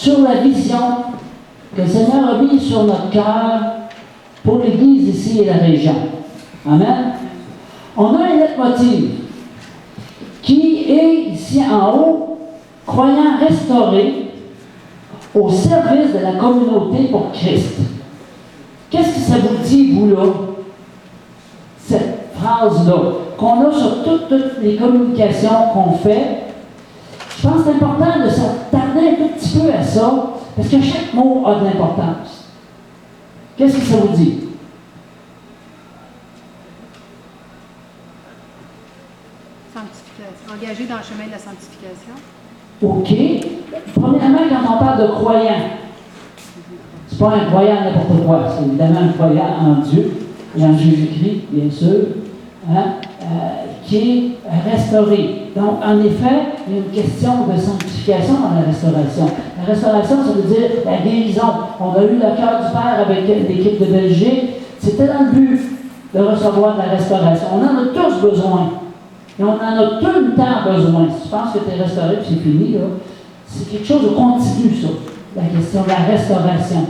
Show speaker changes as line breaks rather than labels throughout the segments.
sur la vision que le Seigneur a mis sur notre cœur pour l'Église ici et la région. Amen. On a un leitmotiv qui est ici en haut, croyant restauré au service de la communauté pour Christ. Qu'est-ce que ça vous dit, vous, là? Cette phrase-là, qu'on a sur toutes les communications qu'on fait. Je pense que c'est important de s'attarder un tout petit peu à ça, parce que chaque mot a de l'importance. Qu'est-ce que ça vous dit?
Sanctification. Engagé dans le chemin de la sanctification.
OK. Premièrement, quand on parle de croyant, c'est pas un croyant n'importe quoi, c'est évidemment un croyant en Dieu et en Jésus-Christ, bien sûr, qui est restauré. Donc, en effet, il y a une question de sanctification dans la restauration. La restauration, ça veut dire la guérison. On a eu le cœur du Père avec l'équipe de Belgique. C'était dans le but de recevoir de la restauration. On en a tous besoin. Et on en a tout le temps besoin. Si tu penses que tu es restauré et c'est fini, là, c'est quelque chose de continu, ça, la question de la restauration.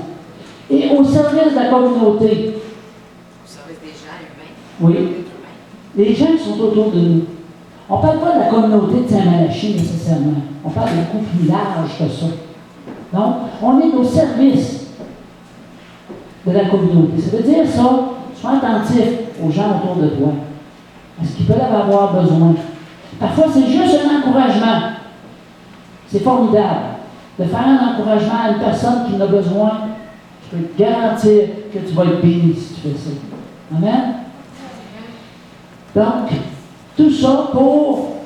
Et au service de la communauté.
Au service des gens humains.
Oui. Les gens qui sont autour de nous. On ne parle pas de la communauté de Saint-Malachie nécessairement. On parle de beaucoup plus large que ça. Donc, on est au service de la communauté. Ça veut dire ça, sois attentif aux gens autour de toi. Est-ce qu'ils peuvent avoir besoin? Parfois, c'est juste un encouragement. C'est formidable de faire un encouragement à une personne qui en a besoin. Je peux te garantir que tu vas être béni si tu fais ça. Amen? Donc, tout ça pour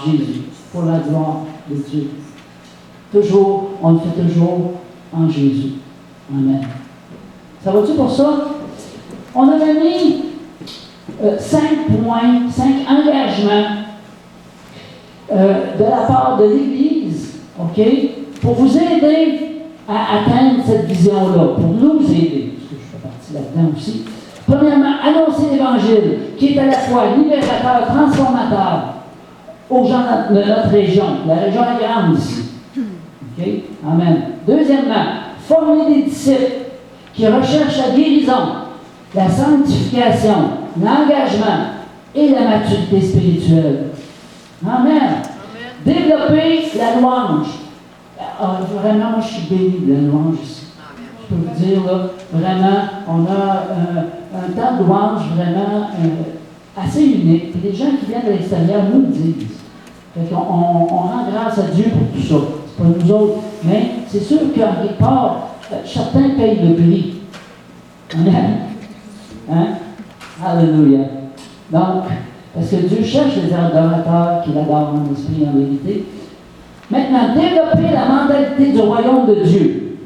Jésus, pour la gloire de Dieu. Toujours, on le fait toujours en Jésus. Amen. Ça va-tu pour ça? On avait mis 5 points, 5 engagements de la part de l'Église, OK, pour vous aider à atteindre cette vision-là, pour nous aider, parce que je fais partie là-dedans aussi. Premièrement, annoncer l'Évangile, qui est à la fois libérateur, transformateur aux gens de notre région. La région est grande ici. OK? Amen. Deuxièmement, former des disciples qui recherchent la guérison, la sanctification, l'engagement et la maturité spirituelle. Amen. Amen. Développer la louange. Vraiment, moi, je suis béni de la louange ici. Je peux vous dire, là, vraiment, on a un temps de louange vraiment assez unique. Puis les gens qui viennent de l'extérieur nous le disent. Fait qu'on rend grâce à Dieu pour tout ça. C'est pas nous autres. Mais c'est sûr qu'en quelque part, certains payent le prix. Amen. Hein? Alléluia. Donc, parce que Dieu cherche les adorateurs qui l'adorent en esprit et en vérité. Maintenant, développer la mentalité du royaume de Dieu.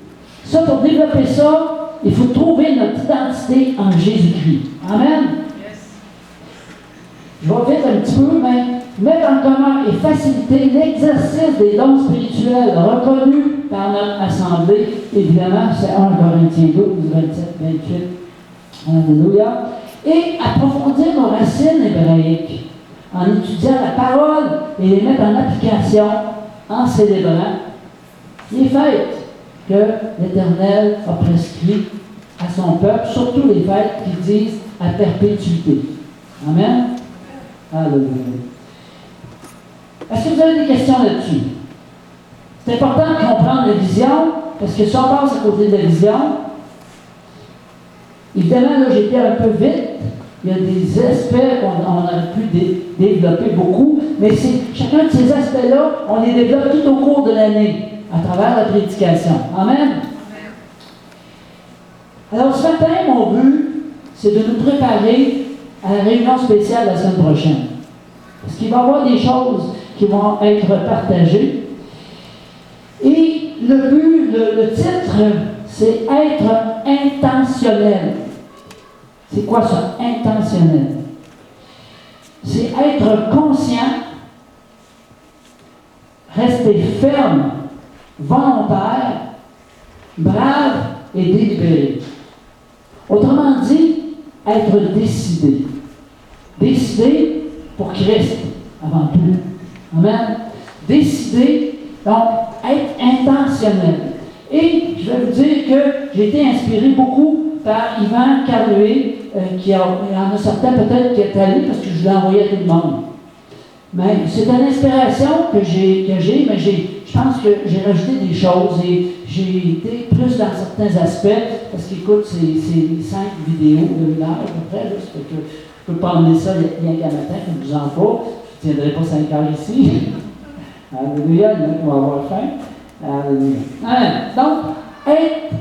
Ça, pour développer ça, il faut trouver notre identité en Jésus-Christ. Amen? Yes. Je vais vite un petit peu, mais mettre en commun et faciliter l'exercice des dons spirituels reconnus par notre assemblée. Évidemment, c'est 1 Corinthiens 12, 27, 28. Alléluia. Et approfondir nos racines hébraïques en étudiant la parole et les mettre en application en célébrant les fêtes que l'Éternel a prescrites à son peuple, surtout les fêtes qui disent à perpétuité. Amen? Alléluia. Est-ce que vous avez des questions là-dessus? C'est important de comprendre la vision, parce que si on passe à côté de la vision, évidemment, là, j'étais un peu vite. Il y a des aspects qu'on aurait pu développer beaucoup, mais chacun de ces aspects-là, on les développe tout au cours de l'année, à travers la prédication. Amen? Alors, ce matin, mon but, c'est de nous préparer à la réunion spéciale la semaine prochaine. Parce qu'il va y avoir des choses qui vont être partagées. Et le but, le titre, c'est être intentionnel. C'est quoi ça, intentionnel? C'est être conscient, rester ferme, volontaire, brave et délibéré. Autrement dit, être décidé. Décidé pour Christ, avant tout. Amen. Décidé, donc, être intentionnel. Et je vais vous dire que j'ai été inspiré beaucoup par Yvan Carluet, qui en a certains peut-être qui est allé parce que je l'ai envoyé à tout le monde. Mais c'est une inspiration que j'ai, mais je pense que j'ai rajouté des choses et j'ai été plus dans certains aspects, parce qu'écoute, c'est 5 vidéos de 1 heure à peu près, là, ça fait que je ne peux pas emmener ça bien qu'à matin, je ne vous en pas, je ne tiendrai pas 5 heures ici. Alléluia, il y en a qui vont avoir faim. Alléluia. Amen. Donc, être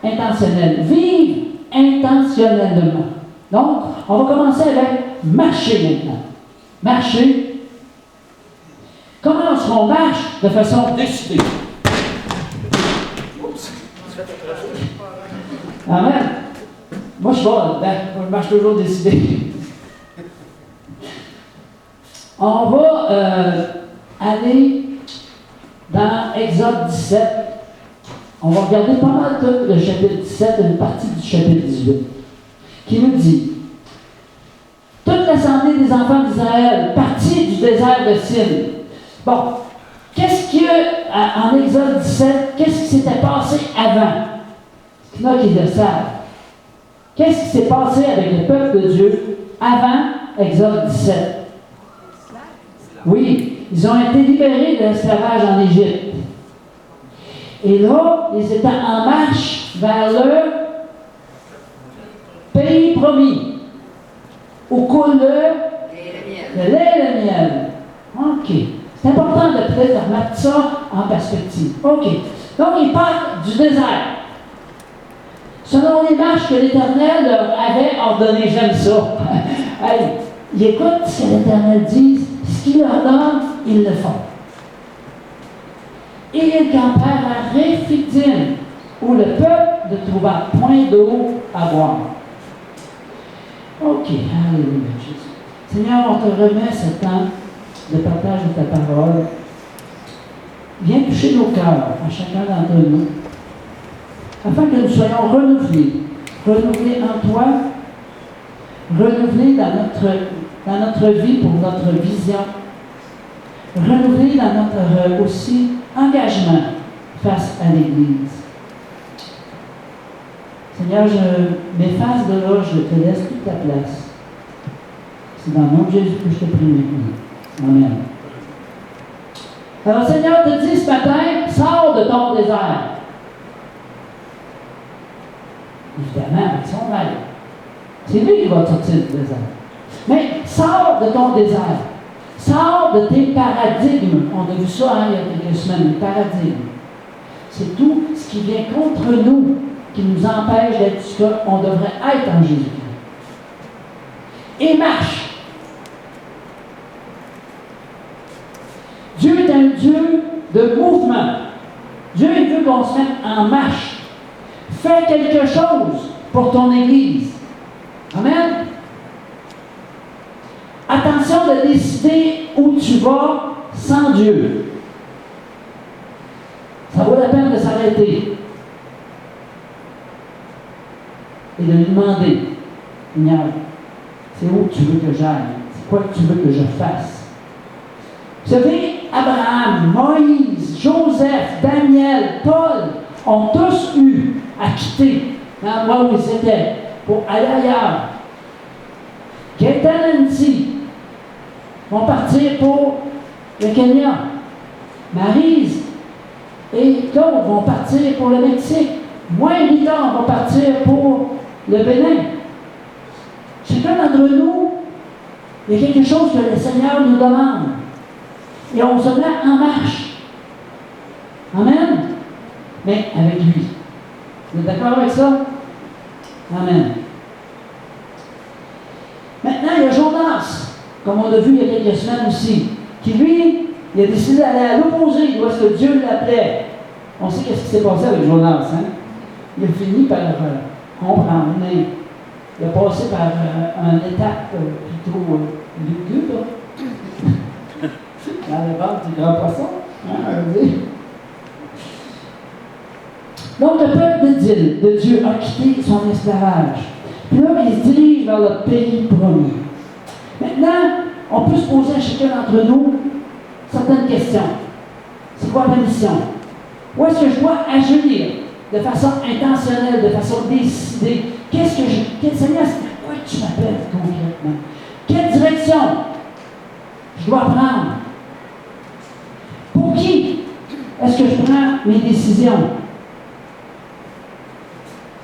intentionnel, vivre intentionnellement. Donc, on va commencer avec marcher maintenant. Marcher. Comment est-ce qu'on marche de façon décidée? Amen. Moi, je suis bon là-dedans. Je marche toujours décidé. On va aller dans Exode 17. On va regarder pas mal tout le chapitre 17 et une partie du chapitre 18, qui nous dit: toute l'assemblée des enfants d'Israël partit du désert de Sin. Bon, qu'est-ce qu'il y a en Exode 17? Qu'est-ce qui s'était passé avant? Il y en a qui le savent. Qu'est-ce qui s'est passé avec le peuple de Dieu avant Exode 17? Oui, ils ont été libérés de l'esclavage en Égypte. Et là, ils étaient en marche vers le pays promis, où coule le lait et le miel. OK. C'est important de peut-être remettre ça en perspective. OK. Donc, ils partent du désert. Selon les marches que l'Éternel leur avait ordonnées. J'aime ça. Hey, ils écoutent ce que l'Éternel dit. Ce qu'il leur donne, ils le font. Et ils campèrent à Réphidim, où le peuple ne trouva point d'eau à boire. OK. Alléluia, Jésus. Seigneur, on te remet ce temps de partage de ta parole. Viens toucher nos cœurs, à chacun d'entre nous, afin que nous soyons renouvelés en toi, renouvelés dans notre vie pour notre vision, renouvelés dans notre aussi engagement face à l'Église. Seigneur, je m'efface de là, je te laisse toute ta place. C'est dans le nom de Jésus que je te prie maintenant. Amen. Alors, Seigneur te dit ce matin, sors de ton désert. Évidemment, avec son maître. C'est lui qui va te sortir du désert. Mais sors de ton désert. Sors de tes paradigmes. On a vu ça il y a quelques semaines, les paradigmes. C'est tout ce qui vient contre nous, qui nous empêche d'être ce qu'on devrait être en Jésus-Christ. Et marche. Dieu est un Dieu de mouvement. Dieu veut qu'on se mette en marche. Fais quelque chose pour ton Église. Amen. Attention de décider où tu vas sans Dieu. Ça vaut la peine de s'arrêter et de lui demander: Seigneur, c'est où tu veux que j'aille? C'est quoi que tu veux que je fasse? Vous savez, Abraham, Moïse, Joseph, Daniel, Paul ont tous eu à quitter l'endroit où ils étaient pour aller ailleurs. Gaëtan et Nancy vont partir pour le Kenya. Maryse et Claude vont partir pour le Mexique. Moi et Victor vont partir pour le Bénin. Chacun d'entre nous, il y a quelque chose que le Seigneur nous demande. Et on se met en marche. Amen. Mais avec lui. Vous êtes d'accord avec ça? Amen. Maintenant, il y a Jonas, comme on l'a vu il y a quelques semaines aussi, qui lui, il a décidé d'aller à l'opposé de ce que Dieu l'appelait. On sait qu'est-ce qui s'est passé avec Jonas. Hein? Il a fini par comprendre. Il a passé par une étape plutôt lugubre. Dans le ventre du grand poisson. Donc, le peuple de Dieu a quitté son esclavage. Puis là, il se dirige vers le pays promis. Maintenant, on peut se poser à chacun d'entre nous certaines questions. C'est quoi ma mission? Où est-ce que je dois agir de façon intentionnelle, de façon décidée? Seigneur, c'est à quoi tu m'appelles concrètement? Quelle direction je dois prendre? Pour qui est-ce que je prends mes décisions?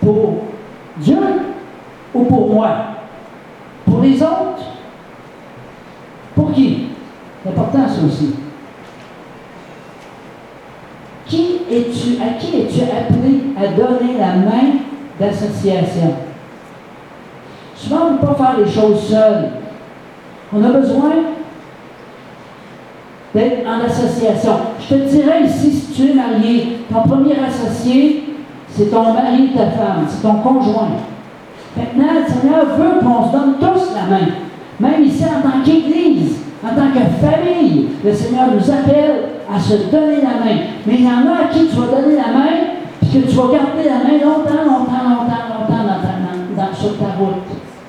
Pour Dieu ou pour moi? Pour les autres? Pour qui? C'est important ça aussi. À qui es-tu appelé à donner la main d'association? Souvent, on ne peut pas faire les choses seul. On a besoin d'être en association. Je te dirais ici, si tu es marié, ton premier associé, c'est ton mari et ta femme, c'est ton conjoint. Maintenant, le Seigneur veut qu'on se donne tous la main. Même ici, en tant qu'Église, en tant que famille, le Seigneur nous appelle à se donner la main. Mais il y en a à qui tu vas donner la main, puis que tu vas garder la main longtemps sur ta route.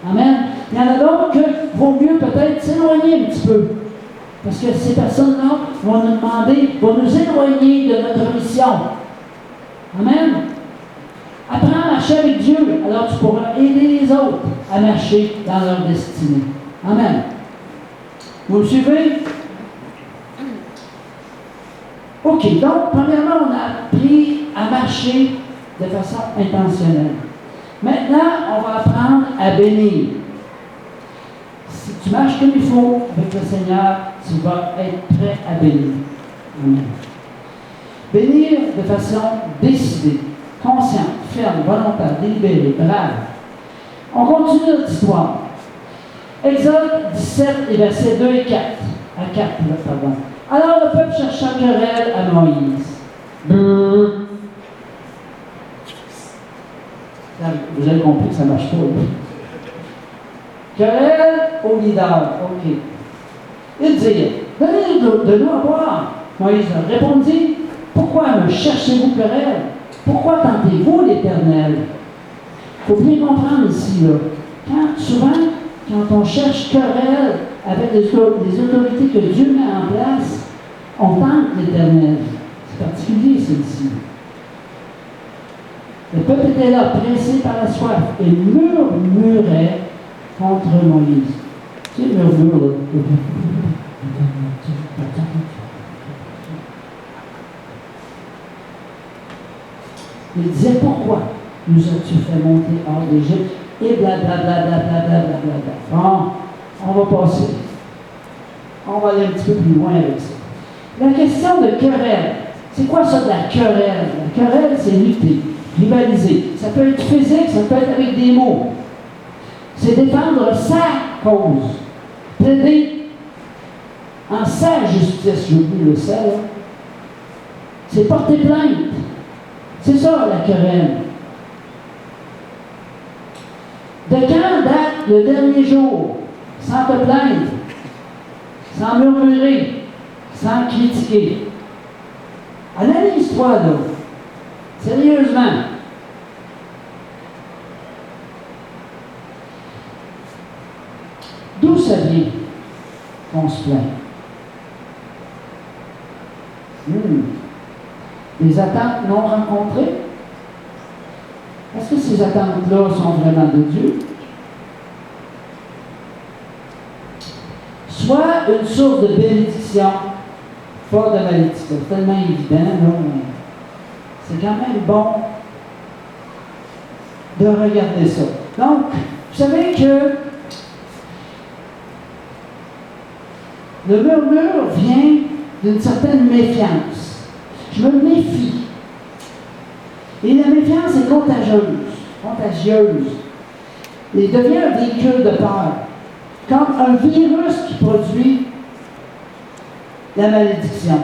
Amen. Il y en a d'autres qu'il vaut mieux peut-être s'éloigner un petit peu. Parce que ces personnes-là vont nous demander, vont nous éloigner de notre mission. Amen. Apprends à marcher avec Dieu, alors tu pourras aider les autres à marcher dans leur destinée. Amen. Vous me suivez? OK, donc, premièrement, on a appris à marcher de façon intentionnelle. Maintenant, on va apprendre à bénir. Si tu marches comme il faut avec le Seigneur, tu vas être prêt à bénir. Amen. Bénir de façon décidée, consciente, ferme, volontaire, délibérée, brave. On continue notre histoire. Exode 17, et versets 2 et 4. À 4, pardon. Alors le peuple chercha querelle à Moïse. Vous avez compris que ça ne marche pas. Querelle au leader. OK. Ils dirent, donnez de l'eau à boire. Moïse répondit, pourquoi me cherchez-vous querelle? Pourquoi tentez-vous l'Éternel? Il faut bien comprendre ici, là. Souvent, quand on cherche querelle avec les autorités que Dieu met en place, on tente l'Éternel. C'est particulier, celle-ci. Le peuple était là, pressé par la soif, et murmurait contre Moïse. Tu sais, murmure, là. Il disait, pourquoi nous as-tu fait monter hors d'Égypte? Et blablabla. Bon, on va passer. On va aller un petit peu plus loin avec ça. La question de querelle. C'est quoi ça de la querelle? La querelle, c'est lutter, rivaliser. Ça peut être physique, ça peut être avec des mots. C'est défendre sa cause. Plaider en sa justice. J'ai oublié le ça, là. C'est porter plainte. C'est ça, la querelle. De quand date le dernier jour, sans te plaindre, sans murmurer, sans critiquer? Analyse-toi, là. Sérieusement. D'où ça vient qu'on se plaint? Des attentes non rencontrées? Est-ce que ces attentes-là sont vraiment de Dieu? Soit une source de bénédiction, pas de malédiction. C'est tellement évident, là, mais c'est quand même bon de regarder ça. Donc, vous savez que le murmure vient d'une certaine méfiance. Je me méfie. Et la méfiance est contagieuse. Et devient un véhicule de peur. Comme un virus qui produit la malédiction.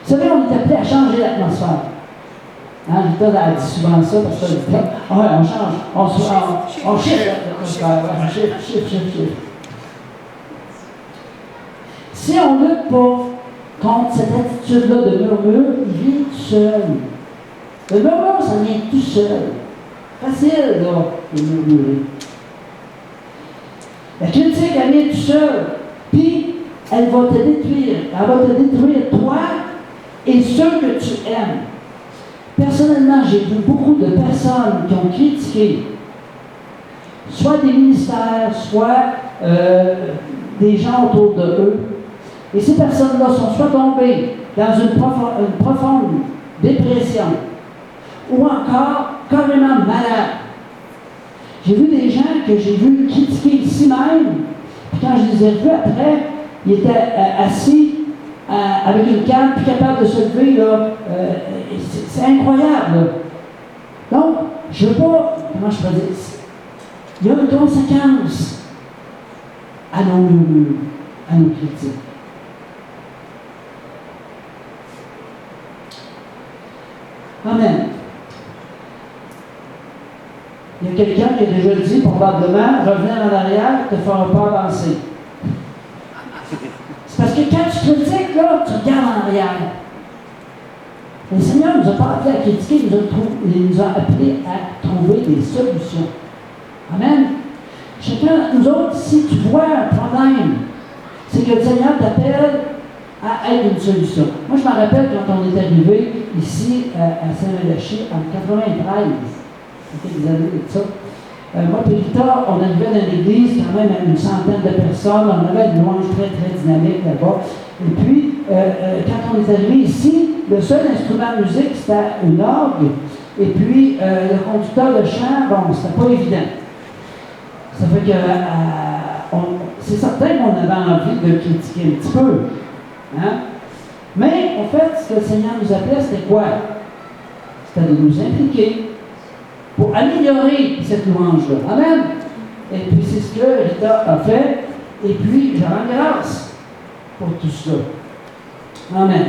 Vous savez, on est appelé à changer l'atmosphère. Hein, Rita a dit souvent ça parce que on change, on shift l'atmosphère. Shift. Si on ne lutte pas contre cette attitude-là de murmure, il vient tout seul. Le murmure, ça vient tout seul. Facile, là, de murmurer. La critique, elle vient tout seul. Puis, elle va te détruire. Elle va te détruire, toi, et ceux que tu aimes. Personnellement, j'ai vu beaucoup de personnes qui ont critiqué soit des ministères, soit des gens autour de eux. Et ces personnes-là sont soit tombées dans une profonde dépression ou encore carrément malades. J'ai vu des gens que j'ai vus critiquer ici même, puis quand je les ai vus après, ils étaient assis avec une canne, plus capable de se lever. C'est incroyable. Là. Donc, je ne veux pas, comment je peux dire, il y a une conséquence à nos murmures, à nos critiques. Amen. Il y a quelqu'un qui a déjà dit, probablement, revenir en arrière ne te fera pas avancer. C'est parce que quand tu critiques, là, tu regardes en arrière. Le Seigneur ne nous a pas appelés à critiquer, il nous a appelés à trouver des solutions. Amen. Chacun, nous autres, si tu vois un problème, c'est que le Seigneur t'appelle à être une solution. Moi, je me rappelle quand on est arrivé ici à Saint-Mélaché en 93. C'était des années de ça. Moi et Rita, on arrivait dans l'église, quand même à une centaine de personnes. On avait une louange très, très dynamique là-bas. Et puis, quand on est arrivé ici, le seul instrument de musique, c'était une orgue. Et puis, le conducteur de chant, bon, c'était pas évident. Ça fait que c'est certain qu'on avait envie de critiquer un petit peu. Hein? Mais, en fait, ce que le Seigneur nous appelait, c'était quoi? C'était de nous impliquer pour améliorer cette louange-là. Amen. Et puis, c'est ce que Rita a fait. Et puis, je rends grâce pour tout cela. Amen.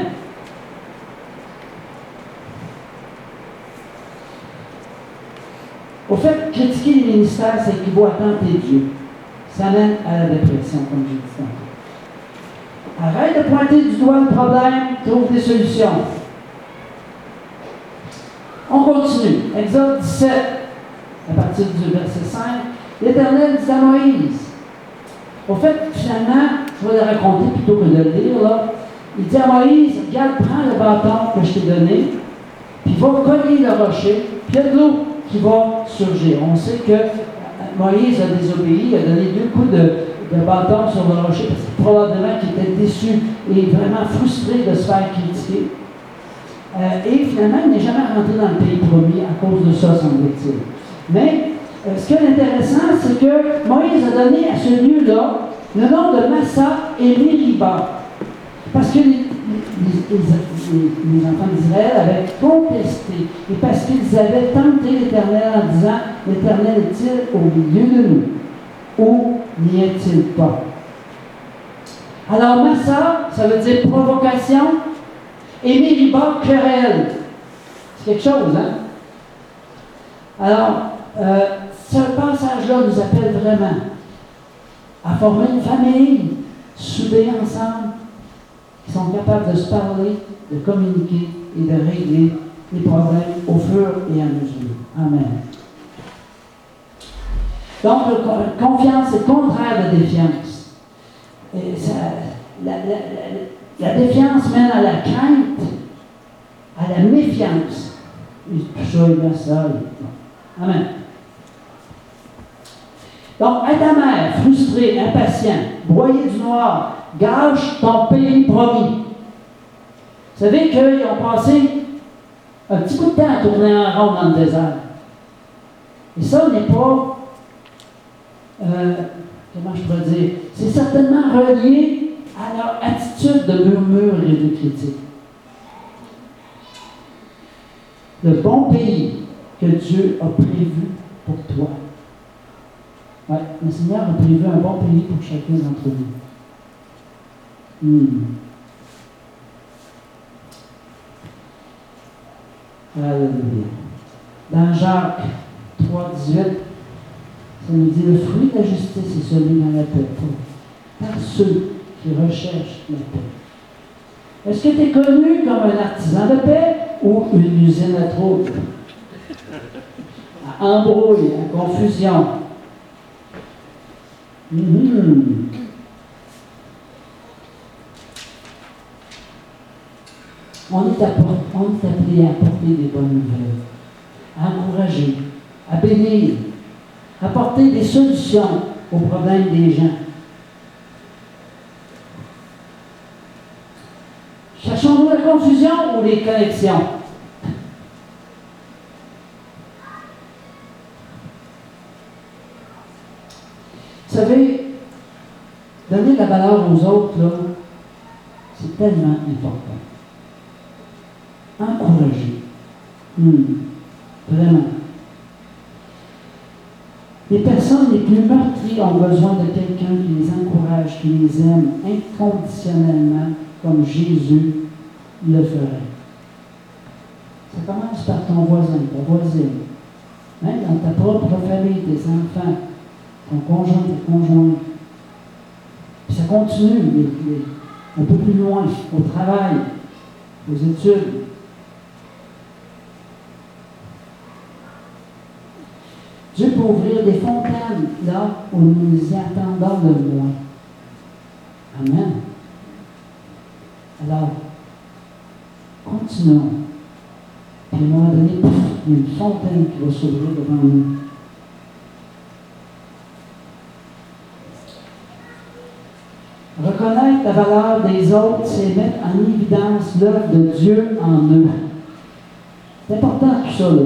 Au fait, critiquer les ministères, c'est équivaut à tenter Dieu. Ça mène à la dépression, comme j'ai dit tantôt. Arrête de pointer du doigt le problème, trouve des solutions. On continue. Exode 17, à partir du verset 5. L'Éternel dit à Moïse. Au fait, finalement, je vais le raconter plutôt que de le lire, là. Il dit à Moïse, regarde, prends le bâton que je t'ai donné, puis va cogner le rocher, puis il y a de l'eau qui va surgir. On sait que Moïse a désobéi, il a donné 2 coups de bâton sur le rocher, parce que probablement qu'il était déçu et vraiment frustré de se faire critiquer. Et finalement, il n'est jamais rentré dans le pays promis à cause de ça, semble-t-il. Mais ce qui est intéressant, c'est que Moïse a donné à ce lieu-là le nom de Massa et Mériba. Parce que les enfants d'Israël avaient contesté et parce qu'ils avaient tenté l'Éternel en disant « L'Éternel est-il au milieu de nous ou n'y est-il pas ?» Alors Massa, ça veut dire provocation et Mériba, querelle. C'est quelque chose, hein? Alors, ce passage-là nous appelle vraiment à former une famille soudée ensemble, qui sont capables de se parler, de communiquer et de régler les problèmes au fur et à mesure. Amen. Donc, confiance est contraire de défiance. Et ça, la défiance mène à la crainte, à la méfiance. Amen. Donc, être amer, frustré, impatient, broyé du noir, gâche ton pays promis. Vous savez qu'ils ont passé un petit bout de temps à tourner en rond dans le désert. Et ça n'est pas, comment je pourrais dire, c'est certainement relié à leur attitude de murmure et de critique. Le bon pays que Dieu a prévu pour toi. Ouais, le Seigneur a prévu un bon pays pour chacun d'entre nous. Alléluia. Dans Jacques 3, 18, ça nous dit le fruit de la justice est celui dans la paix, par ceux qui recherchent la paix. Est-ce que tu es connu comme un artisan de paix ou une usine à troubles? À embrouille, à confusion. On est appelé à apporter des bonnes nouvelles, à encourager, à bénir, à apporter des solutions aux problèmes des gens. Cherchons-nous la confusion ou les connexions? Vous savez, donner de la valeur aux autres, là, c'est tellement important. Encourager. Vraiment. Les personnes les plus meurtries ont besoin de quelqu'un qui les encourage, qui les aime inconditionnellement, comme Jésus le ferait. Ça commence par ton voisin, ta voisine, même dans ta propre famille, tes enfants, ton conjoint, tes conjoints. Puis ça continue un peu plus loin, au travail, aux études. Dieu peut ouvrir des fontaines là où nous y attendons le moins. Amen. Alors, continuons. Puis à un moment donné, pouf, il y a une fontaine qui va s'ouvrir devant nous. Reconnaître la valeur des autres, c'est mettre en évidence l'œuvre de Dieu en eux. C'est important tout ça, là.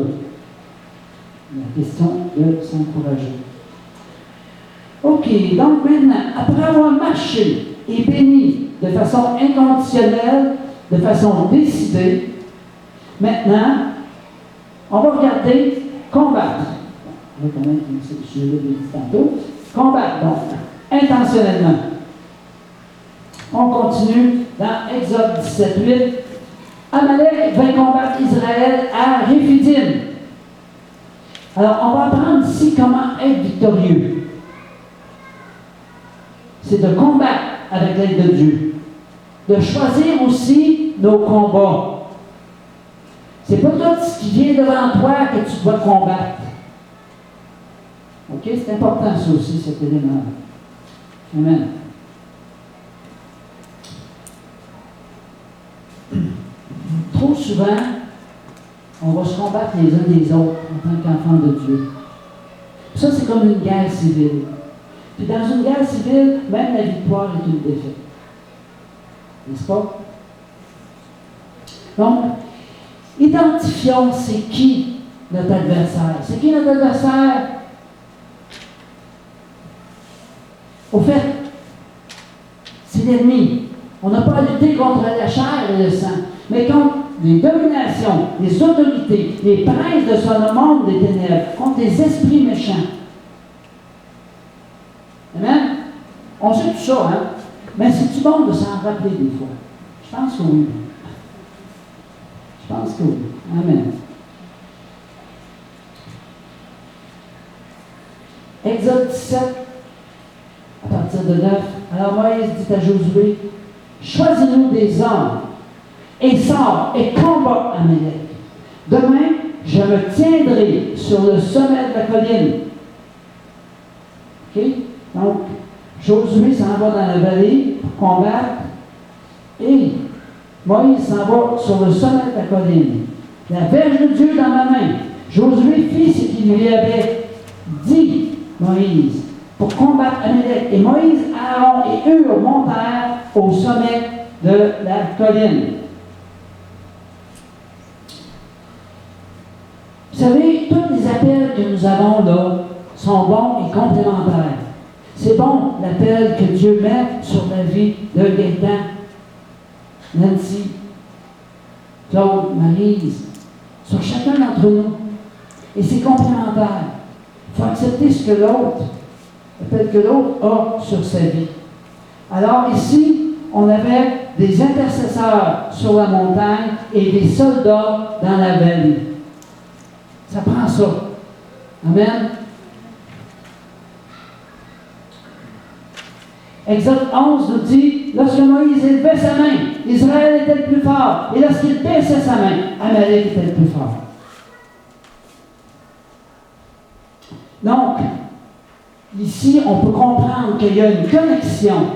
La question de s'encourager. OK, donc maintenant, après avoir marché et béni de façon inconditionnelle, de façon décidée, maintenant, on va regarder combattre. On va connaître ce sujet-là tantôt. Combattre, donc, intentionnellement. On continue dans Exode 17:8. Amalek vint combattre Israël à Réphidim. Alors, on va apprendre ici comment être victorieux. C'est de combattre avec l'aide de Dieu. De choisir aussi nos combats. C'est pas tout ce qui vient devant toi que tu dois combattre. OK? C'est important ça aussi, cet élément. Amen. Trop souvent, on va se combattre les uns des autres en tant qu'enfants de Dieu. Ça, c'est comme une guerre civile. Puis dans une guerre civile, même la victoire est une défaite. N'est-ce pas? Donc, identifions c'est qui notre adversaire. C'est qui notre adversaire? Au fait, c'est l'ennemi. On n'a pas à lutter contre la chair et le sang, mais contre les dominations, les autorités, les princes de ce monde des ténèbres, contre les esprits méchants. Amen? On sait tout ça, hein? Mais c'est-tu bon de s'en rappeler des fois? Je pense que oui. Je pense que oui. Amen. Exode 17, à partir de 9. Alors Moïse dit à Josué, choisis-nous des hommes et sors et combat Amalek. Demain, je me tiendrai sur le sommet de la colline. OK? Donc, Josué s'en va dans la vallée pour combattre et Moïse s'en va sur le sommet de la colline. La verge de Dieu dans ma main. Josué fit ce qu'il lui avait dit, Moïse, pour combattre Amalek. Et Moïse, Aaron et Hur montèrent au sommet de la colline. Vous savez, tous les appels que nous avons là sont bons et complémentaires. C'est bon l'appel que Dieu met sur la vie de Gaëtan, Nancy, Claude, Maryse, sur chacun d'entre nous. Et c'est complémentaire. Il faut accepter ce que l'autre, l'appel que l'autre a sur sa vie. Alors ici, on avait des intercesseurs sur la montagne et des soldats dans la vallée. Ça prend ça. Amen. Exode 11 nous dit, lorsque Moïse élevait sa main, Israël était le plus fort. Et lorsqu'il baissait sa main, Amalek était le plus fort. Donc, ici, on peut comprendre qu'il y a une connexion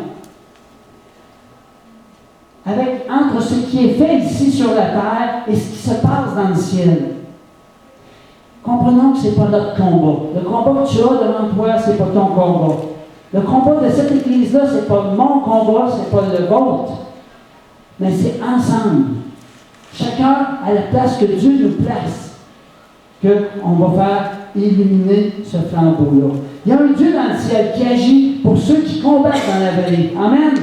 entre ce qui est fait ici sur la terre et ce qui se passe dans le ciel. Comprenons que ce n'est pas notre combat. Le combat que tu as devant toi, ce n'est pas ton combat. Le combat de cette Église-là, ce n'est pas mon combat, ce n'est pas le vôtre. Mais c'est ensemble. Chacun à la place que Dieu nous place, qu'on va faire illuminer ce flambeau-là. Il y a un Dieu dans le ciel qui agit pour ceux qui combattent dans la vallée. Amen.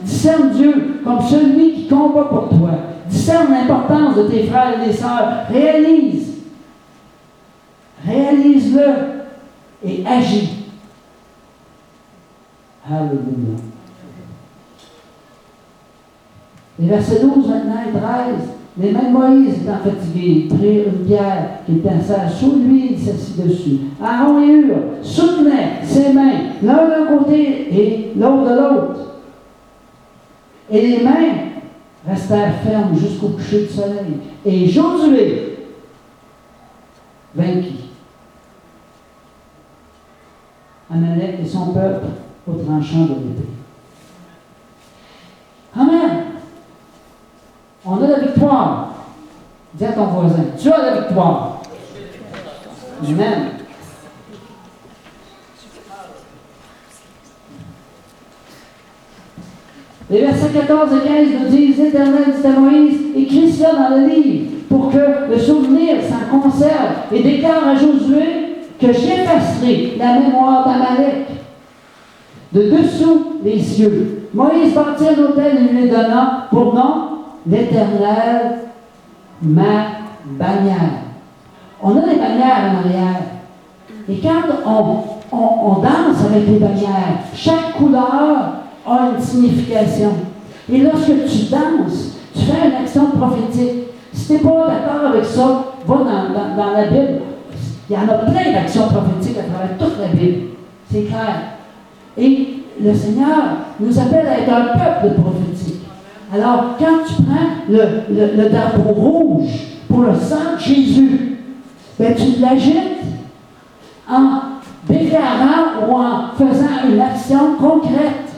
Discerne Dieu comme celui qui combat pour toi. Discerne l'importance de tes frères et des sœurs. Réalise-le et agis. Alléluia. Les versets 12 maintenant et 13. Les mains de Moïse étant fatigués, prirent une pierre qui était assise sous lui, il s'assit dessus. Aaron et Hur soutenaient ses mains, l'un d'un côté et l'autre de l'autre. Et les mains restèrent fermes jusqu'au coucher du soleil. Et Josué vainquit Amalek et son peuple au tranchant de l'épée. Amen. On a la victoire. Dis à ton voisin, tu as la victoire. Amen. Les versets 14 et 15 nous disent, l'Éternel dit à Moïse, écris cela dans le livre, pour que le souvenir s'en conserve, et déclare à Josué que j'effacerai la mémoire d'Amalek de dessous les cieux. Moïse bâtit un autel et lui donna pour nom l'Éternel, ma bannière. On a des bannières en arrière. Et quand on danse avec les bannières, chaque couleur a une signification. Et lorsque tu danses, tu fais une action prophétique. Si tu n'es pas d'accord avec ça, va dans la Bible. Il y en a plein d'actions prophétiques à travers toute la Bible. C'est clair. Et le Seigneur nous appelle à être un peuple prophétique. Alors, quand tu prends le drapeau rouge pour le sang de Jésus, ben, tu l'agites en déclarant ou en faisant une action concrète.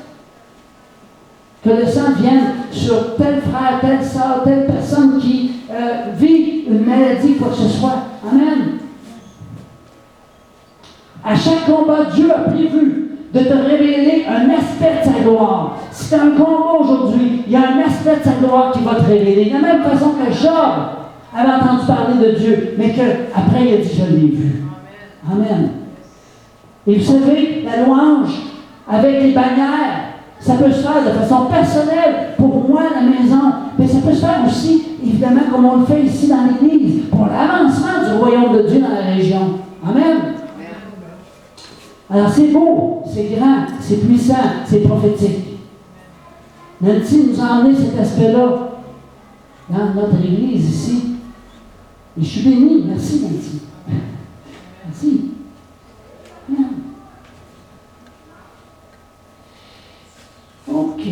Que le sang vienne sur tel frère, telle sœur, telle personne qui vit une maladie, quoi que ce soit. Amen. À chaque combat, Dieu a prévu de te révéler un aspect de sa gloire. Si tu as un combat aujourd'hui, il y a un aspect de sa gloire qui va te révéler. De la même façon que Job avait entendu parler de Dieu, mais qu'après il a dit, je l'ai vu. Amen. Et vous savez, la louange avec les bannières, ça peut se faire de façon personnelle, pour moi, à la maison, mais ça peut se faire aussi, évidemment, comme on le fait ici dans l'Église, pour l'avancement du royaume de Dieu dans la région. Amen. Alors c'est beau, c'est grand, c'est puissant, c'est prophétique. Nancy nous a emmené cet aspect-là dans notre Église ici. Et je suis béni. Merci Nancy. Merci. Amen. OK.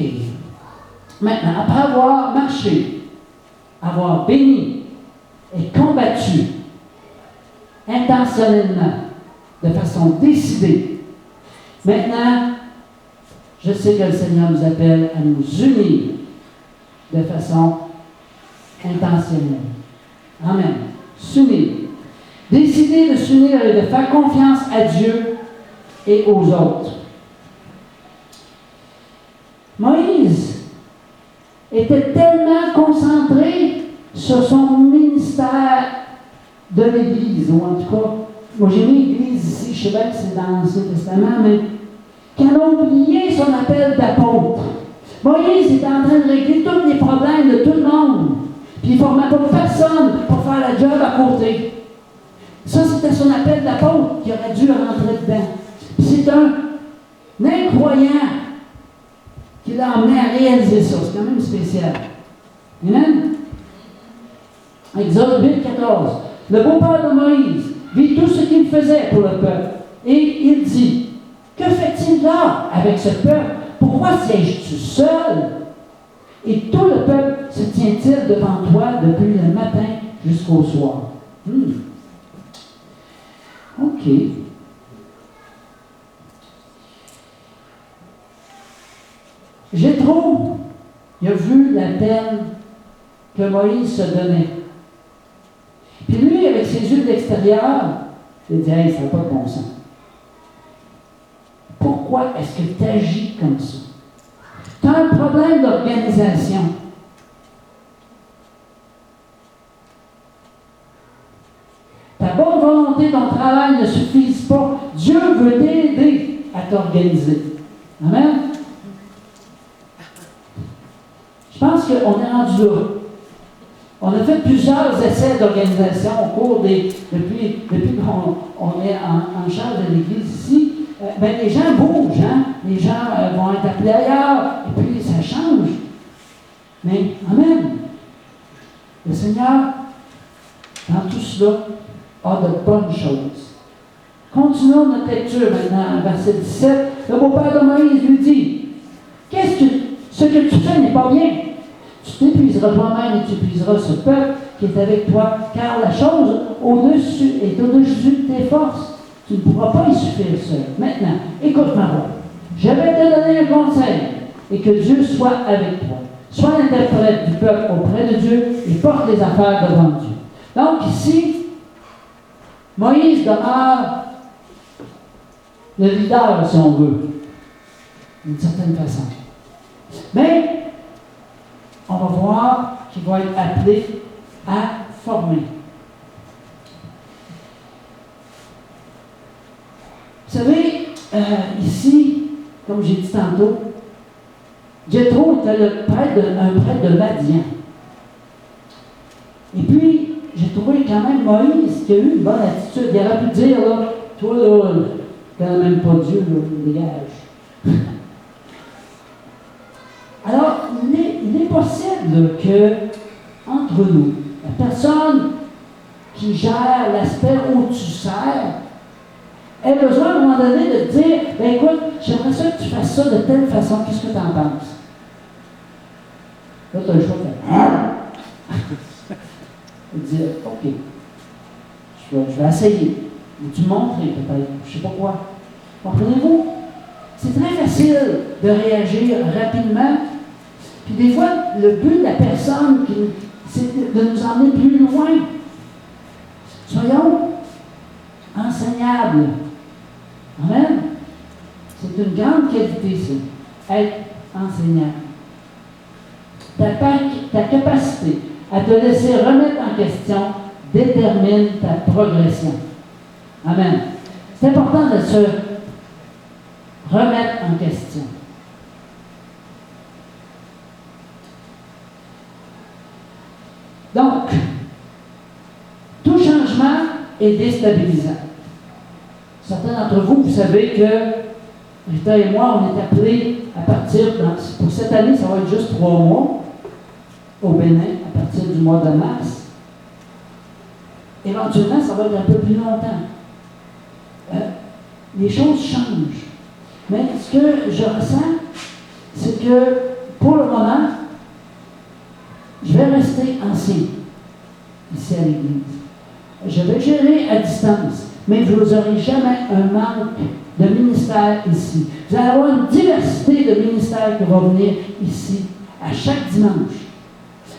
Maintenant, après avoir marché, avoir béni et combattu intentionnellement, de façon décidée, maintenant, je sais que le Seigneur nous appelle à nous unir de façon intentionnelle. Amen. S'unir. Décider de s'unir et de faire confiance à Dieu et aux autres. Moïse était tellement concentré sur son ministère de l'Église, ou en tout cas, moi j'ai mis l'Église ici, je sais bien que c'est dans l'Ancien Testament, mais qu'elle a oublié son appel d'apôtre. Moïse était en train de régler tous les problèmes de tout le monde, puis il ne formait pas personne pour faire la job à côté. Ça, c'était son appel d'apôtre qui aurait dû rentrer dedans. Puis c'est un incroyant qui l'a amené à réaliser ça. C'est quand même spécial. Amen? Exode 8, 14. Le beau-père de Moïse vit tout ce qu'il faisait pour le peuple. Et il dit, que fait-il là avec ce peuple? Pourquoi sièges-tu seul? Et tout le peuple se tient-il devant toi depuis le matin jusqu'au soir? OK. Jéthro, Il a vu la peine que Moïse se donnait. Puis lui, avec ses yeux de l'extérieur, il a dit, hey, ça n'a pas de bon sens. Pourquoi est-ce que tu agis comme ça? Tu as un problème d'organisation. Ta bonne volonté, ton travail ne suffisent pas. Dieu veut t'aider à t'organiser. Amen? Je pense qu'on est rendu là. On a fait plusieurs essais d'organisation au cours depuis qu'on est en charge de l'Église ici. Les gens bougent, hein? Les gens vont être appelés ailleurs, et puis ça change. Mais, amen. Le Seigneur, dans tout cela, a de bonnes choses. Continuons notre lecture maintenant, verset 17. Le beau-père de Moïse lui dit, ce que tu fais n'est pas bien. Tu t'épuiseras toi-même et tu épuiseras ce peuple qui est avec toi, car la chose au-dessus est au-dessus de tes forces. Tu ne pourras pas y suffire seul. Maintenant, écoute ma voix. Je vais te donner un conseil et que Dieu soit avec toi. Sois l'interprète du peuple auprès de Dieu et porte les affaires devant Dieu. Donc ici, Moïse demeure le leader, si on veut, d'une certaine façon. Mais, on va voir qu'il va être appelé à former. Vous savez, ici, comme j'ai dit tantôt, Jéthro était un prêtre de Madian. Et puis, j'ai trouvé quand même Moïse qui a eu une bonne attitude. Il aurait pu dire, là, toi, là, quand même pas Dieu, là, dégage. Alors, il est possible que, entre nous, la personne qui gère l'aspect où tu sers ait besoin à un moment donné de te dire, ben écoute, j'aimerais ça que tu fasses ça de telle façon, qu'est-ce que tu en penses? Là, tu as le choix de faire. Et de dire, OK, je vais essayer. Ou tu montrer peut-être, je ne sais pas quoi. Comprenez-vous? C'est très facile de réagir rapidement. Puis des fois, le but de la personne, c'est de nous emmener plus loin. Soyons enseignables. Amen? C'est une grande qualité, ça. Être enseignable. Ta capacité à te laisser remettre en question détermine ta progression. Amen. C'est important de se remettre en question. Donc, tout changement est déstabilisant. Certains d'entre vous, vous savez que Rita et moi, on est appelés à partir, pour cette année, ça va être juste 3 mois au Bénin, à partir du mois de mars. Éventuellement, ça va être un peu plus longtemps. Les choses changent. Mais ce que je ressens, c'est que pour le moment, je vais rester enseignant ici à l'Église. Je vais gérer à distance, mais vous n'aurez jamais un manque de ministère ici. Vous allez avoir une diversité de ministères qui vont venir ici à chaque dimanche.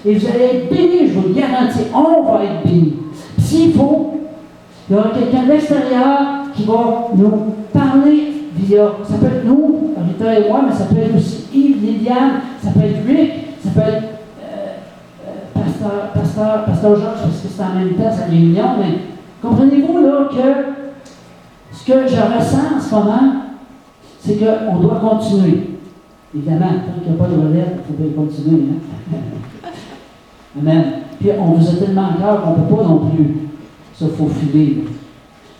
Et vous allez être bénis, je vous le garantis, on va être bénis. S'il faut, il y aura quelqu'un de l'extérieur qui va nous parler via, ça peut être nous, Rita et moi, mais ça peut être aussi Yves, Liliane, ça peut être Rick, ça peut être Pasteur Georges, parce que c'est en même temps sa réunion, mais comprenez-vous là que ce que je ressens en ce moment, c'est qu'on doit continuer. Évidemment, tant qu'il n'y a pas de relève, il faut bien continuer. Hein? Amen. Puis on vous a tellement encore qu'on ne peut pas non plus se faufiler.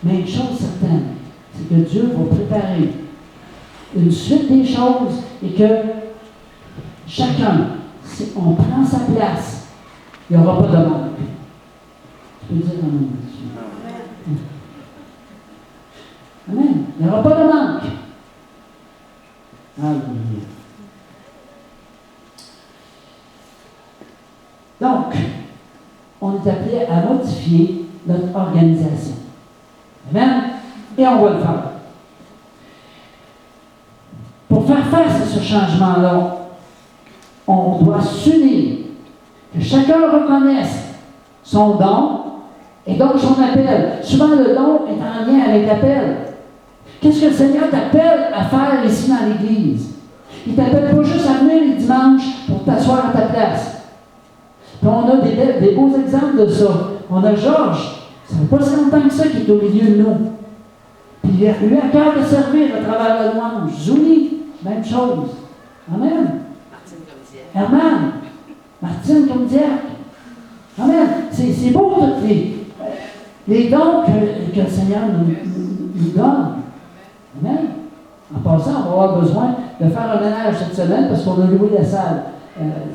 Mais une chose certaine, c'est que Dieu va préparer une suite des choses et que chacun, si on prend sa place, il n'y aura pas de manque. Tu peux dire Amen. Amen. Il n'y aura pas de manque. Alléluia. Donc, on est appelé à modifier notre organisation. Amen. Et on va le faire. Pour faire face à ce changement-là, on doit s'unir, que chacun reconnaisse son don et donc son appel. Souvent, le don est en lien avec l'appel. Qu'est-ce que le Seigneur t'appelle à faire ici dans l'Église? Il ne t'appelle pas juste à venir les dimanches pour t'asseoir à ta place. Puis on a des beaux exemples de ça. On a Georges, ça ne fait pas si longtemps que ça qu'il est au milieu de nous. Puis il a eu à cœur de servir à travers la louange. Zouli, même chose. Amen.
Martine comme diacre.
Herman, Martine comme diacre. Amen. C'est beau, tous les dons que le Seigneur nous donne. Amen. En passant, on va avoir besoin de faire un ménage cette semaine parce qu'on a loué la salle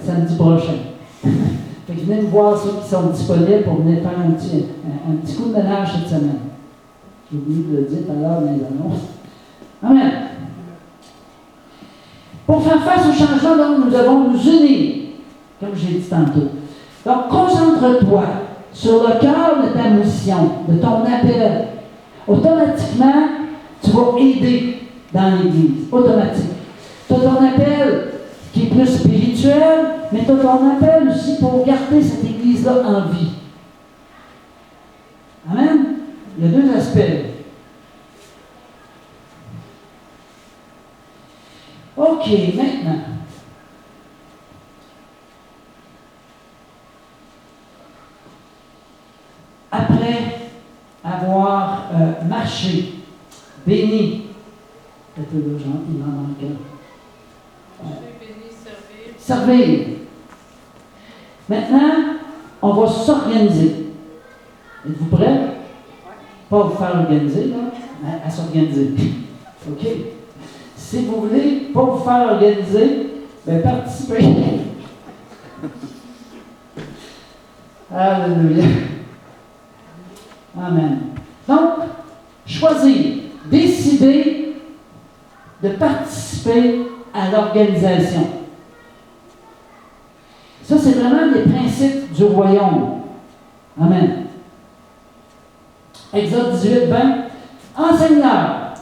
samedi prochain. Fait que venez me voir ceux qui sont disponibles pour venir faire un petit coup de ménage cette semaine. J'ai oublié de le dire tout à l'heure dans les annonces. Amen. Pour faire face au changement, donc, nous devons nous unir, comme j'ai dit tantôt. Donc, concentre-toi sur le cœur de ta mission, de ton appel. Automatiquement, tu vas aider dans l'Église. Automatique. Tu as ton appel qui est plus spirituel, mais tu as ton appel aussi pour garder cette Église-là en vie. Amen? Il y a deux aspects. OK, maintenant. Après avoir marché, béni, peut-être le gens, il en manque un. Servir. Maintenant, on va s'organiser. Êtes-vous prêts? Pas vous faire organiser, là, mais à s'organiser. OK? Si vous voulez pas vous faire organiser, bien participez. Alléluia. Amen. Donc, choisir, décider de participer à l'organisation. Ça, c'est vraiment les principes du royaume. Amen. Exode 18, 20. Enseigneurs,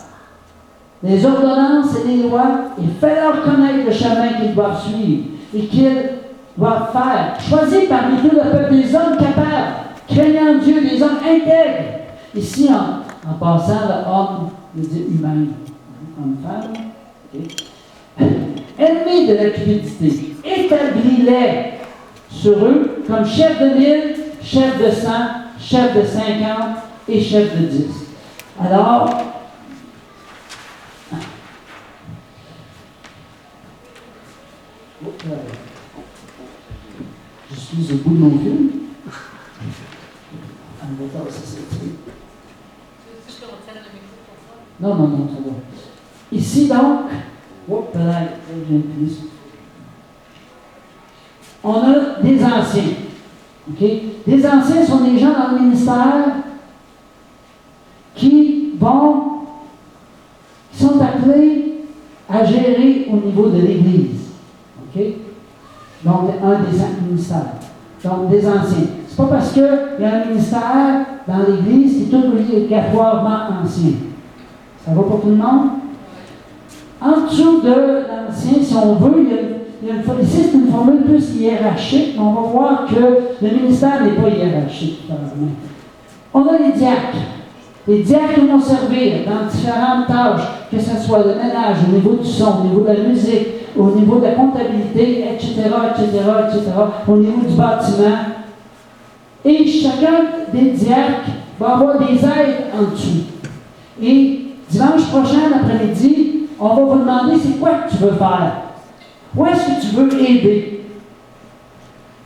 les ordonnances et les lois, et fais-leur connaître le chemin qu'ils doivent suivre et qu'ils doivent faire. Choisis parmi tout le peuple des hommes capables, craignant Dieu, des hommes intègres. Ici, en passant, le homme, il dit humain, homme-femme. Okay. Ennemis de la cupidité, établis-les sur eux comme chef de 1000, chef de 100, chef de 50 et chef de 10. Alors, je suis au bout de mon film. Non, très bon. Ici, donc, on a des anciens. Okay? Les anciens sont des gens dans le ministère qui sont appelés à gérer au niveau de l'Église. Okay? Donc, un des 5 ministères. Donc, des anciens. C'est pas parce qu'il y a un ministère dans l'Église qui est tout obligatoirement ancien. Ça va pour tout le monde? En dessous de l'ancien, si on veut, ici c'est une formule plus hiérarchique, mais on va voir que le ministère n'est pas hiérarchique. On a les diacres. Les diacres vont servir dans différentes tâches, que ce soit le ménage, au niveau du son, au niveau de la musique, au niveau de la comptabilité, etc., au niveau du bâtiment. Et chacun des diacres va avoir des aides en dessous. Et dimanche prochain, l'après-midi, on va vous demander c'est quoi que tu veux faire. Où est-ce que tu veux aider?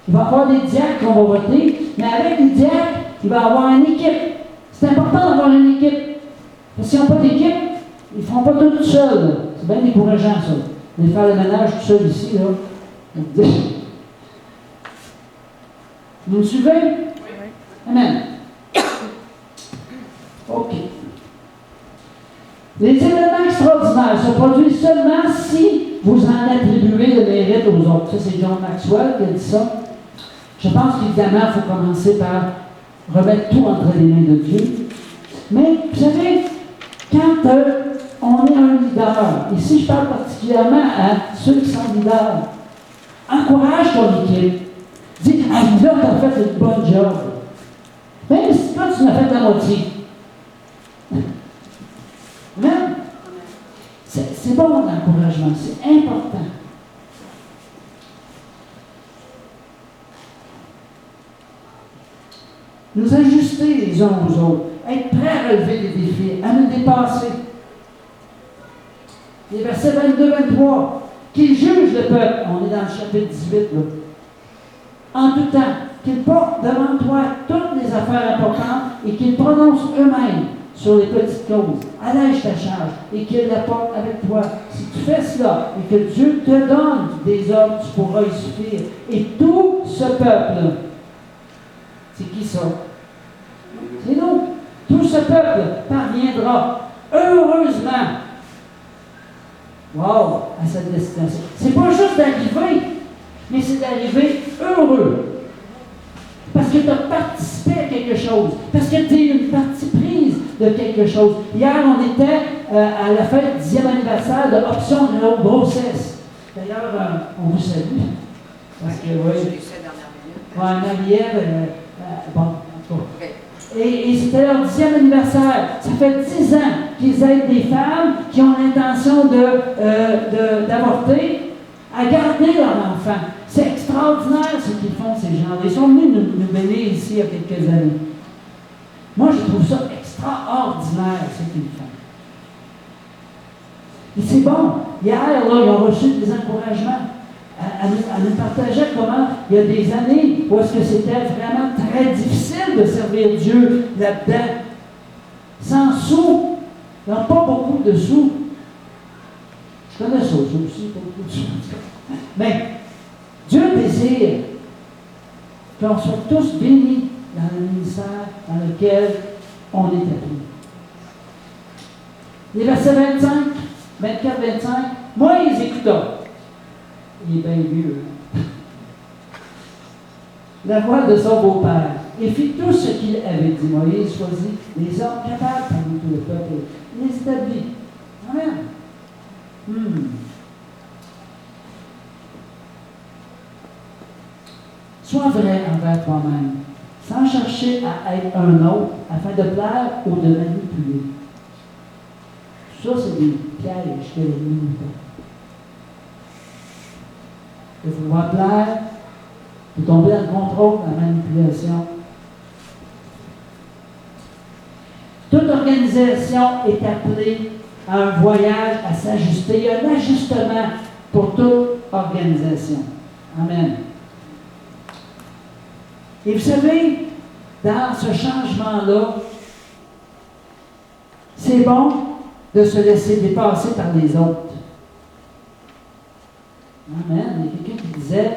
Il va y avoir des diacres qu'on va voter, mais avec les diacres, il va y avoir une équipe. C'est important d'avoir une équipe. Parce qu'ils n'ont pas d'équipe, ils ne feront pas tout seuls. C'est bien décourageant, ça. De faire le ménage tout seul ici, là. Vous me suivez? Oui. Amen. OK. Les événements extraordinaires se produisent seulement si vous en attribuez le mérite aux autres. Ça, c'est John Maxwell qui a dit ça. Je pense qu'évidemment, il faut commencer par remettre tout entre les mains de Dieu. Mais, vous savez, quand on est un leader, ici je parle particulièrement à ceux qui sont leaders, Encourage ton équipe. Dis, ah, là, tu as fait une bonne job. Même si toi, tu n'as fait la moitié. Amen? C'est bon l'encouragement, c'est important. Nous ajuster les uns aux autres, être prêts à relever les défis, à nous dépasser. Les versets 22-23, qu'il juge le peuple, on est dans le chapitre 18, là. En tout temps, qu'ils portent devant toi toutes les affaires importantes et qu'ils prononcent eux-mêmes sur les petites causes. Allège ta charge et qu'ils la portent avec toi. Si tu fais cela et que Dieu te donne des ordres, tu pourras y suffire. Et tout ce peuple, c'est qui ça? C'est nous. Tout ce peuple parviendra heureusement, wow, à cette destination. C'est pas juste d'arriver, mais c'est d'arriver heureux. Parce que tu as participé à quelque chose. Parce que tu es une partie prise de quelque chose. Hier, on était à la fête du 10e anniversaire de Option Grossesse. D'ailleurs, on vous salue. Parce que, oui.
Je l'ai fait dernière minute.
Oui, Marie-Ève, bon, en tout cas. Et c'était leur 10e anniversaire. Ça fait 10 ans qu'ils aident des femmes qui ont l'intention d'avorter à garder leur enfant. C'est extraordinaire ce qu'ils font, ces gens. Ils sont venus nous bénir ici il y a quelques années. Moi, je trouve ça extraordinaire ce qu'ils font. Et c'est bon. Hier, là, ils ont reçu des encouragements. À nous partager comment il y a des années où est-ce que c'était vraiment très difficile de servir Dieu là-dedans. Sans sous. Ils n'ont pas beaucoup de sous. Je connais ça aussi, pas beaucoup de sous. Mais Dieu désire qu'on soit tous bénis dans le ministère dans lequel on est appelé. Les versets 25, 24, 25, Moïse écouta. Il est bien vieux. La voix de son beau-père. Et fit tout ce qu'il avait dit. Moïse choisit des hommes capables parmi tout le peuple. Il les établit. Amen. Sois vrai envers toi-même, sans chercher à être un autre, afin de plaire ou de manipuler. Tout ça, c'est des pièges que l'ennemi nous donne. De vouloir plaire, de tomber dans le contrôle, dans la manipulation. Toute organisation est appelée à un voyage, à s'ajuster. Il y a un ajustement pour toute organisation. Amen. Et vous savez, dans ce changement-là, c'est bon de se laisser dépasser par les autres. Amen. Il y a quelqu'un qui disait,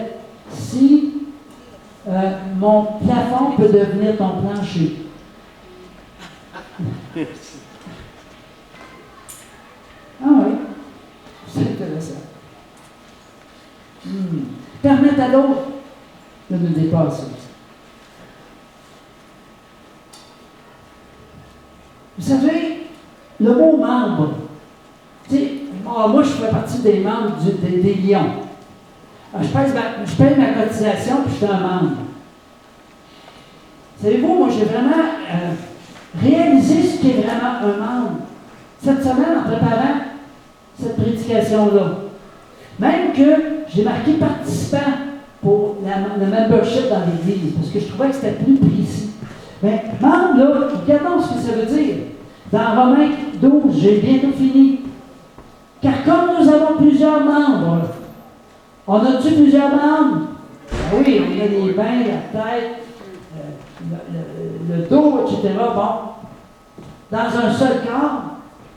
si mon plafond peut devenir ton plancher. Ah oui, c'est intéressant. Permettre à l'autre de nous dépasser. Vous savez, le mot membre, tu sais, moi je fais partie des membres des Lions. Je paye ma cotisation puis je suis un membre. Savez-vous, moi j'ai vraiment réalisé ce qu'est vraiment un membre. Cette semaine, en préparant cette prédication-là, même que j'ai marqué participant pour le membership dans l'Église, parce que je trouvais que c'était plus précis. Mais membre, là, regardons ce que ça veut dire. Dans Romains 12, j'ai bientôt fini. Car comme nous avons plusieurs membres, on a-tu plusieurs membres? Ben oui, on a les mains, la tête, le dos, etc. Bon, dans un seul corps,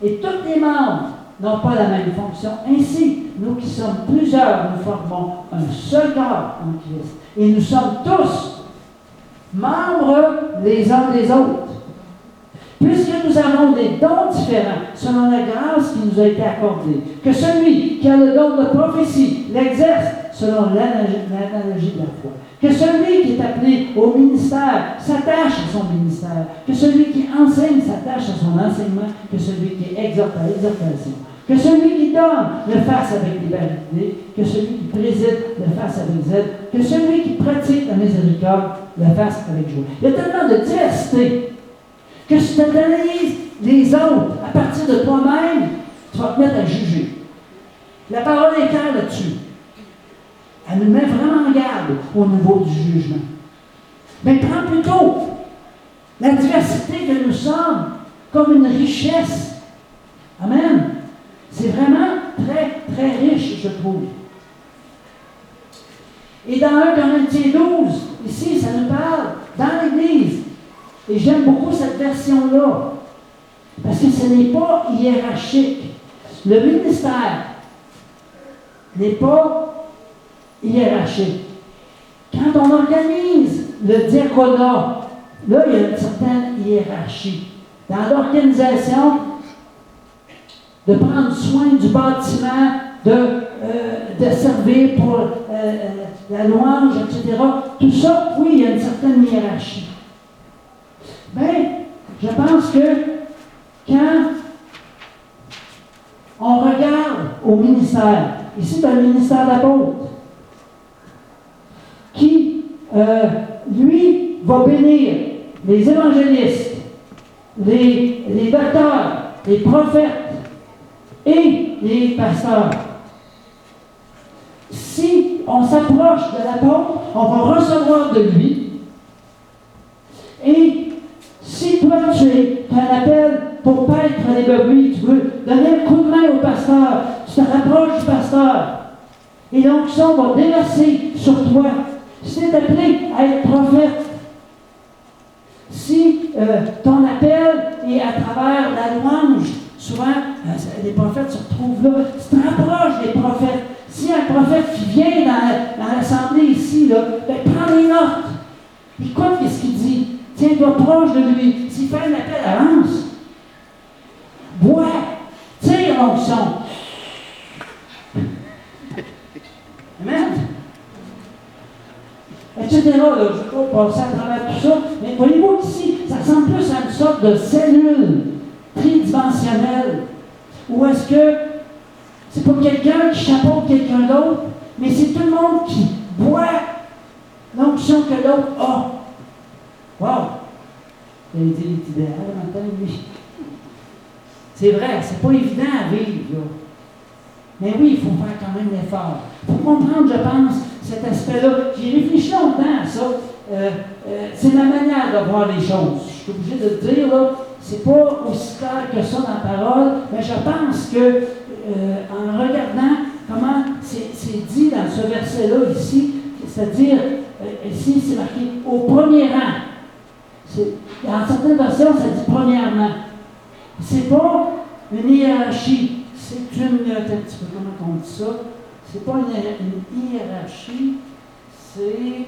et tous les membres n'ont pas la même fonction. Ainsi, nous qui sommes plusieurs, nous formons un seul corps en Christ. Et nous sommes tous membres les uns des autres. Puisque nous avons des dons différents, selon la grâce qui nous a été accordée, que celui qui a le don de prophétie l'exerce selon l'analogie de la foi. Que celui qui est appelé au ministère s'attache à son ministère. Que celui qui enseigne s'attache à son enseignement. Que celui qui exhorte à l'exhortation. Que celui qui donne le fasse avec liberté, que celui qui préside le fasse avec zèle, que celui qui pratique la miséricorde le fasse avec joie. Il y a tellement de diversité que si tu analyses les autres à partir de toi-même, tu vas te mettre à juger. La parole est claire là-dessus. Elle nous met vraiment en garde au niveau du jugement. Mais prends plutôt la diversité que nous sommes comme une richesse. Amen. C'est vraiment très, très riche, je trouve. Et dans 1 Corinthiens 12, ici, ça nous parle dans l'Église. Et j'aime beaucoup cette version-là. Parce que ce n'est pas hiérarchique. Le ministère n'est pas hiérarchique. Quand on organise le diaconat, là, il y a une certaine hiérarchie. Dans l'organisation, de prendre soin du bâtiment, de servir pour la louange, etc. Tout ça, oui, il y a une certaine hiérarchie. Mais, je pense que quand on regarde au ministère, ici, dans le ministère d'apôtre, qui, lui, va bénir les évangélistes, les docteurs, les prophètes et les pasteurs. Si on s'approche de l'apôtre, on va recevoir de lui. Et si toi, tu as un appel pour paître les brebis, tu veux donner un coup de main au pasteur, tu te rapproches du pasteur. Et l'onction va déverser sur toi. Si tu es appelé à être prophète, si ton appel est à travers la louange, souvent, les prophètes se retrouvent là. Tu te rapproches des prophètes. Si un prophète qui vient dans l'assemblée ici, là, ben, prends les notes. Écoute ce qu'il dit. Tiens-toi proche de lui. S'il fait un appel, avance. Bois. Tire l'onction. Amen. Etc. Là, je ne vais pas passer à travers tout ça. Mais voyez-vous ici, ça ressemble plus à une sorte de cellule tridimensionnelle. Ou est-ce que c'est pas quelqu'un qui chapeaute quelqu'un d'autre, mais c'est tout le monde qui boit l'onction que l'autre a. Wow! Il a dit l'idéal matin, lui. C'est vrai, c'est pas évident à vivre, là. Mais oui, il faut faire quand même l'effort. Il faut comprendre, je pense, cet aspect-là. J'ai réfléchi longtemps à ça. C'est ma manière de voir les choses. Je suis obligé de le dire, là. C'est pas aussi clair que ça dans la parole, mais je pense que en regardant comment c'est dit dans ce verset-là ici, c'est-à-dire, ici c'est marqué au premier rang. Dans certaines versions, ça dit premièrement. C'est pas une hiérarchie, c'est une. Attends un petit peu, comment on dit ça? C'est pas une hiérarchie, c'est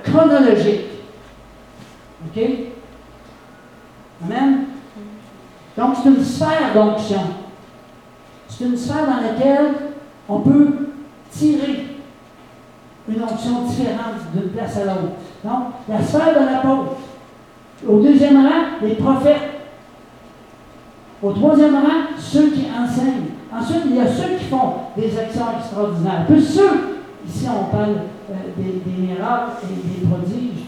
chronologique. OK? Amen? Donc, c'est une sphère d'onction. C'est une sphère dans laquelle on peut tirer une onction différente d'une place à l'autre. Donc, la sphère de l'apôtre. Au deuxième rang, les prophètes. Au troisième rang, ceux qui enseignent. Ensuite, il y a ceux qui font des actions extraordinaires. Puis ceux, ici on parle des miracles et des prodiges.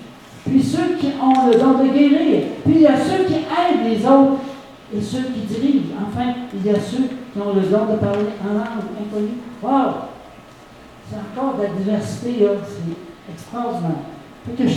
Puis ceux qui ont le don de guérir. Puis il y a ceux qui aident les autres et ceux qui dirigent. Enfin, il y a ceux qui ont le don de parler en langue inconnue. Wow! C'est encore de la diversité, là. C'est extraordinaire.